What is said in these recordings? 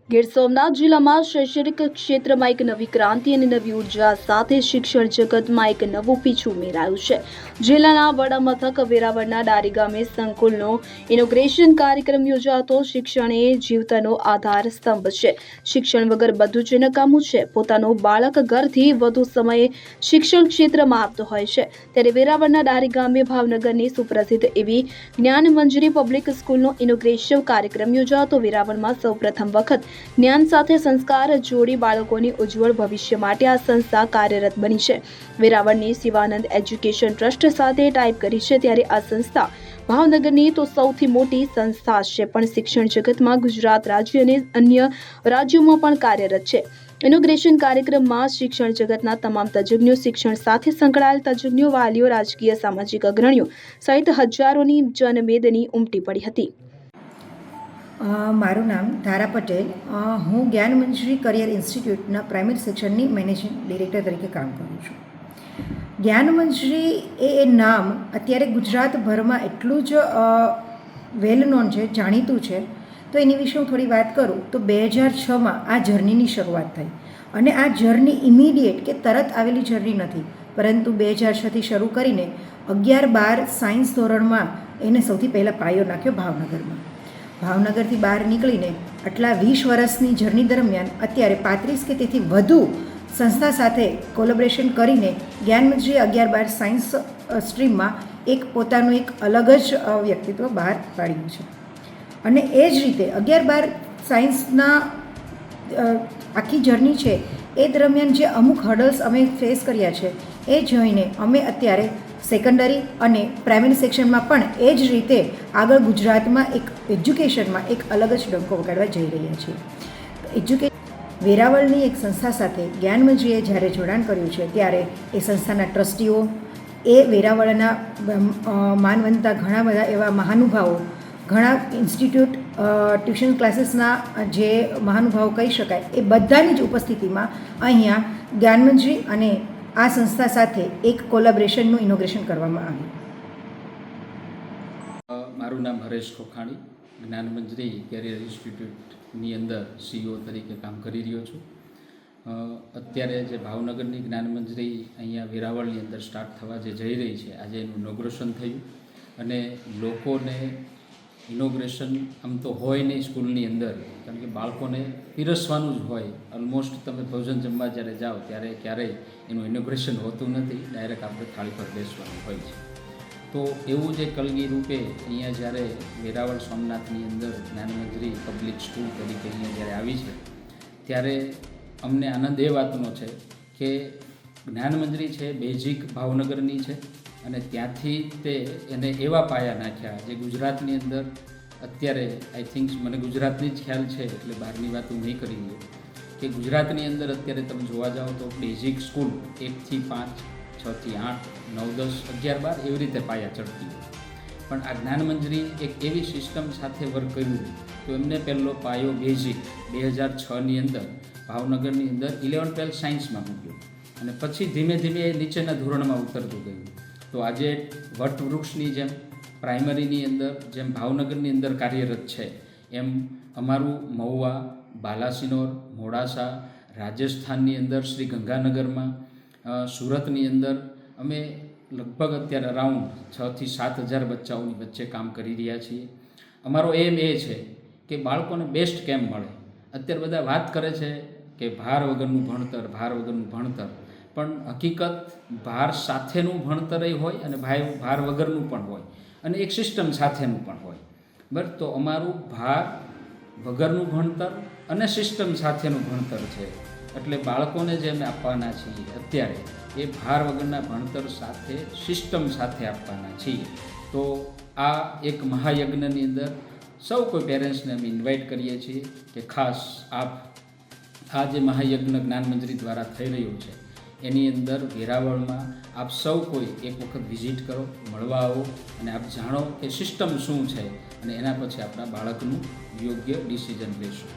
ગીર સોમનાથ જિલ્લામાં શૈક્ષણિક ક્ષેત્રમાં એક નવી ક્રાંતિ અને નવી ઉર્જા સાથે શિક્ષણ જગતમાં એક નવું પીછું ઉમેરાયું છે. જિલ્લાના વડા મથક વેરાવળના ડારી ગામે સંકુલનો ઇનોગ્રેશન કાર્યક્રમ યોજાતો. શિક્ષણ એ જીવતાનો આધાર સ્તંભ છે. શિક્ષણ વગર બધું જ નકામું છે. પોતાનું બાળક ઘરથી વધુ સમય શિક્ષણ ક્ષેત્રમાં આપતો હોય છે, ત્યારે વેરાવળના ડારી ગામે ભાવનગરની સુપ્રસિદ્ધ એવી જ્ઞાન મંજરી પબ્લિક સ્કૂલનો ઇનોગ્રેશન કાર્યક્રમ યોજાતો. વેરાવળમાં સૌપ્રથમ વખત જ્ઞાન સાથે સંસ્કાર જોડી બાળકોની ઉજ્જવળ ભવિષ્ય માટે આ સંસ્થા કાર્યરત બની છે. વેરાવળની શિવાનંદ એજ્યુકેશન ટ્રસ્ટ સાથે ટાઈપ કરી છે, ત્યારે આ સંસ્થા ભાવનગરની તો સૌથી મોટી સંસ્થા છે, પણ શિક્ષણ જગતમાં ગુજરાત રાજ્ય અને અન્ય રાજ્યોમાં પણ કાર્યરત છે. ઇનોગ્રેશન કાર્યક્રમમાં શિક્ષણ જગતના તમામ તજજ્ઞો, શિક્ષણ સાથે સંકળાયેલ તજજ્ઞો, વાલીઓ, રાજકીય સામાજિક અગ્રણીઓ સહિત હજારોની જનમેદની ઉમટી પડી હતી. મારું નામ ધારા પટેલ. હું જ્ઞાન મંજરી કરિયર ઇન્સ્ટિટ્યૂટના પ્રાઇમરી સેક્શનની મેનેજિંગ ડિરેક્ટર તરીકે કામ કરું છું. જ્ઞાન મંજરી એ નામ અત્યારે ગુજરાતભરમાં એટલું જ વેલ નોન છે, જાણીતું છે. તો એની વિશે હું થોડી વાત કરું તો 2006માં આ જર્નીની શરૂઆત થઈ, અને આ જર્ની ઇમિડિયેટ કે તરત આવેલી જર્ની નથી, પરંતુ 2006થી શરૂ કરીને 11-12 સાયન્સ ધોરણમાં એને સૌથી પહેલાં પાયો નાખ્યો ભાવનગરમાં. ભાવનગરથી બહાર નીકળીને આટલા 20 વર્ષની જર્ની દરમિયાન અત્યારે 35 કે તેથી વધુ સંસ્થા સાથે કોલેબોરેશન કરીને જ્ઞાન મંજરી 11-12 સાયન્સ સ્ટ્રીમમાં એક પોતાનું એક અલગ જ વ્યક્તિત્વ બહાર પાડ્યું છે. અને એ જ રીતે 11-12 સાયન્સના આખી જર્ની છે એ દરમિયાન જે અમુક હર્ડલ્સ અમે ફેસ કર્યા છે એ જોઈને અમે અત્યારે સેકન્ડરી અને પ્રાઇમરી સેક્શનમાં પણ એ જ રીતે આગળ ગુજરાતમાં એક એજ્યુકેશનમાં એક અલગ જ ડંકો વગાડવા જઈ રહ્યા છીએ. વેરાવળની એક સંસ્થા સાથે જ્ઞાન મંજરીએ જ્યારે જોડાણ કર્યું છે, ત્યારે એ સંસ્થાના ટ્રસ્ટીઓ, એ વેરાવળના માનવંતા ઘણા બધા એવા મહાનુભાવો, ઘણા ઇન્સ્ટિટ્યૂટ, ટ્યુશન ક્લાસીસના જે મહાનુભાવો કહી શકાય, એ બધાની જ ઉપસ્થિતિમાં અહીંયા જ્ઞાન મંજરી અને આ સંસ્થા સાથે એક કોલેબોરેશનનું ઇનોગ્રેશન કરવામાં આવ્યું. મારું નામ હરેશ ખોખાણી, જ્ઞાન મંજરી કેરિયર ઇન્સ્ટિટ્યૂટની અંદર CEO તરીકે કામ કરી રહ્યો છું. અત્યારે જે ભાવનગરની જ્ઞાન મંજરી અહીંયા વેરાવળની અંદર સ્ટાર્ટ થવા જે જઈ રહી છે, આજે એનું ઇનોગ્રેશન થયું, અને લોકોને ઇનોગ્રેશન આમ તો હોય નહીં સ્કૂલની અંદર, કારણ કે બાળકોને પીરસવાનું જ હોય. ઓલમોસ્ટ તમે ભોજન જમવા જ્યારે જાઓ ત્યારે ક્યારેય એનું ઇનોગ્રેશન હોતું નથી, ડાયરેક્ટ આપણે થાળી પર બેસવાનું હોય છે. તો એવું જે કલગી રૂપે અહીંયા જ્યારે વેરાવળ સોમનાથની અંદર જ્ઞાન મંજરી પબ્લિક સ્કૂલ તરીકે અહીંયા જ્યારે આવી છે, ત્યારે અમને આનંદ એ વાતનો છે કે જ્ઞાન મંજરી છે બેઝિક ભાવનગરની છે, અને ત્યાંથી તે એને એવા પાયા નાખ્યા જે ગુજરાતની અંદર અત્યારે આઈ થિંક મને ગુજરાતની જ ખ્યાલ છે, એટલે બહારની વાત હું નહીં કરી લઉં, કે ગુજરાતની અંદર અત્યારે તમે જોવા જાઓ તો બેઝિક સ્કૂલ 1થી 5, 6થી 8, 9, 10, 11, 12 એવી રીતે પાયા ચડતી હોય. પણ આ જ્ઞાન મંજરી એક એવી સિસ્ટમ સાથે વર્ક કર્યું તો એમને પહેલો પાયો બેઝિક 2006ની અંદર ભાવનગરની અંદર 11-12 સાયન્સમાં મૂક્યો, અને પછી ધીમે ધીમે એ નીચેના ધોરણમાં ઉતરતું ગયું. તો આજે વટવૃક્ષની જેમ પ્રાઇમરીની અંદર જેમ ભાવનગરની અંદર કાર્યરત છે, એમ અમારું મહુવા, બાલાસિનોર, મોડાસા, રાજસ્થાનની અંદર શ્રી ગંગાનગરમાં, સુરતની અંદર અમે લગભગ અત્યારે અરાઉન્ડ 6થી 7 હજાર બચ્ચાઓની વચ્ચે કામ કરી રહ્યા છીએ. અમારો એમ એ છે કે બાળકોને બેસ્ટ કેમ મળે. અત્યારે બધા વાત કરે છે કે ભાર વગરનું ભણતર, ભાર વગરનું ભણતર, પણ હકીકત ભાર સાથેનું ભણતર હોય અને ભાર વગરનું પણ હોય, અને એક સિસ્ટમ સાથેનું પણ હોય. બરાબર, તો અમારું ભાર વગરનું ભણતર અને સિસ્ટમ સાથેનું ભણતર છે. એટલે બાળકોને જે અમે આપવાના છીએ અત્યારે એ ભાર વગરના ભણતર સાથે સિસ્ટમ સાથે આપવાના છીએ. તો આ એક મહાયજ્ઞની અંદર સૌ કોઈ પેરેન્ટ્સને અમે ઇન્વાઇટ કરીએ છીએ કે ખાસ આપ આ જે મહાયજ્ઞ જ્ઞાન મંજરી દ્વારા થઈ રહ્યું છે એની અંદર વેરાવળમાં આપ સૌ કોઈ એક વખત વિઝિટ કરો, મળવા આવો, અને આપ જાણો કે સિસ્ટમ શું છે, અને એના પછી આપણા બાળકનું યોગ્ય ડિસિઝન લેશું.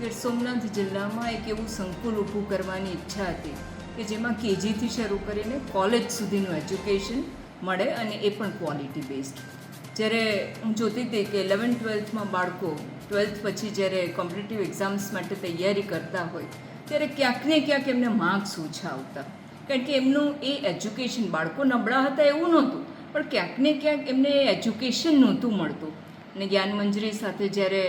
ગીર સોમનાથ જિલ્લામાં એક એવું સંકુલ ઊભું કરવાની ઈચ્છા હતી કે જેમાં KGથી શરૂ કરીને કોલેજ સુધીનું એજ્યુકેશન મળે, અને એ પણ ક્વોલિટી બેઝડ. જ્યારે હું જોતી હતી કે 11th-12thમાં બાળકો ટ્વેલ્થ પછી જ્યારે કોમ્પિટિટિવ એક્ઝામ્સ માટે તૈયારી કરતા હોય ત્યારે ક્યાંક ને ક્યાંક એમને માર્ક્સ ઓછા આવતા, કારણ કે એમનું એ એજ્યુકેશન, બાળકો નબળા હતા એવું નહોતું, પણ ક્યાંક ને ક્યાંક એમને એજ્યુકેશન નહોતું મળતું. અને જ્ઞાનમંજરી સાથે જ્યારે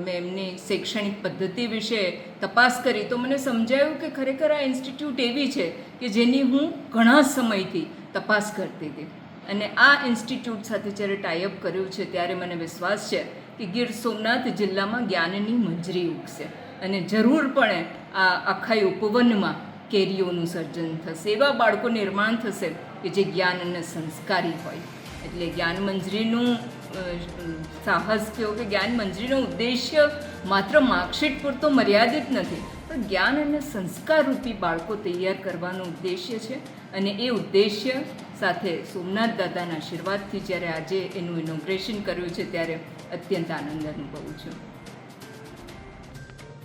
મેં એમની શૈક્ષણિક પદ્ધતિ વિશે તપાસ કરી તો મને સમજાયું કે ખરેખર આ ઇન્સ્ટિટ્યૂટ એવી છે કે જેની હું ઘણા સમયથી તપાસ કરતી હતી. અને આ ઇન્સ્ટિટ્યૂટ સાથે જ્યારે ટાઈઅપ કર્યું છે ત્યારે મને વિશ્વાસ છે કે ગીર સોમનાથ જિલ્લામાં જ્ઞાનની મંજરી ઉગશે અને જરૂરપણે આ આખા ઉપવનમાં કેરીઓનું સર્જન થશે, એવા બાળકો નિર્માણ થશે કે જે જ્ઞાન અને સંસ્કારી હોય. એટલે જ્ઞાનમંજરીનું સાહસ કહો કે જ્ઞાનમંજરીનો ઉદ્દેશ્ય માત્ર માર્કશીટ પૂરતો મર્યાદિત નથી, પણ જ્ઞાન અને સંસ્કારરૂપી બાળકો તૈયાર કરવાનો ઉદ્દેશ્ય છે. અને એ ઉદ્દેશ્ય સાથે સોમનાથ દાદાના આશીર્વાદથી જ્યારે આજે એનું ઇનોગ્રેશન કર્યું છે ત્યારે અત્યંત આનંદ અનુભવું છું.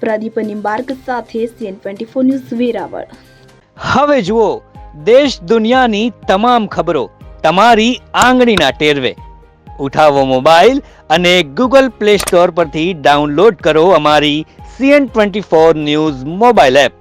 પ્રદીપ નિંબાર્ક સાથે CN24 ન્યૂઝ વેરાવળ. હવે જુઓ દેશ દુનિયાની તમામ ખબરો તમારી આંગળીના ટેરવે. ઉઠાવો મોબાઈલ અને Google Play Store પરથી ડાઉનલોડ કરો અમારી CN24 ન્યૂઝ મોબાઈલ એપ.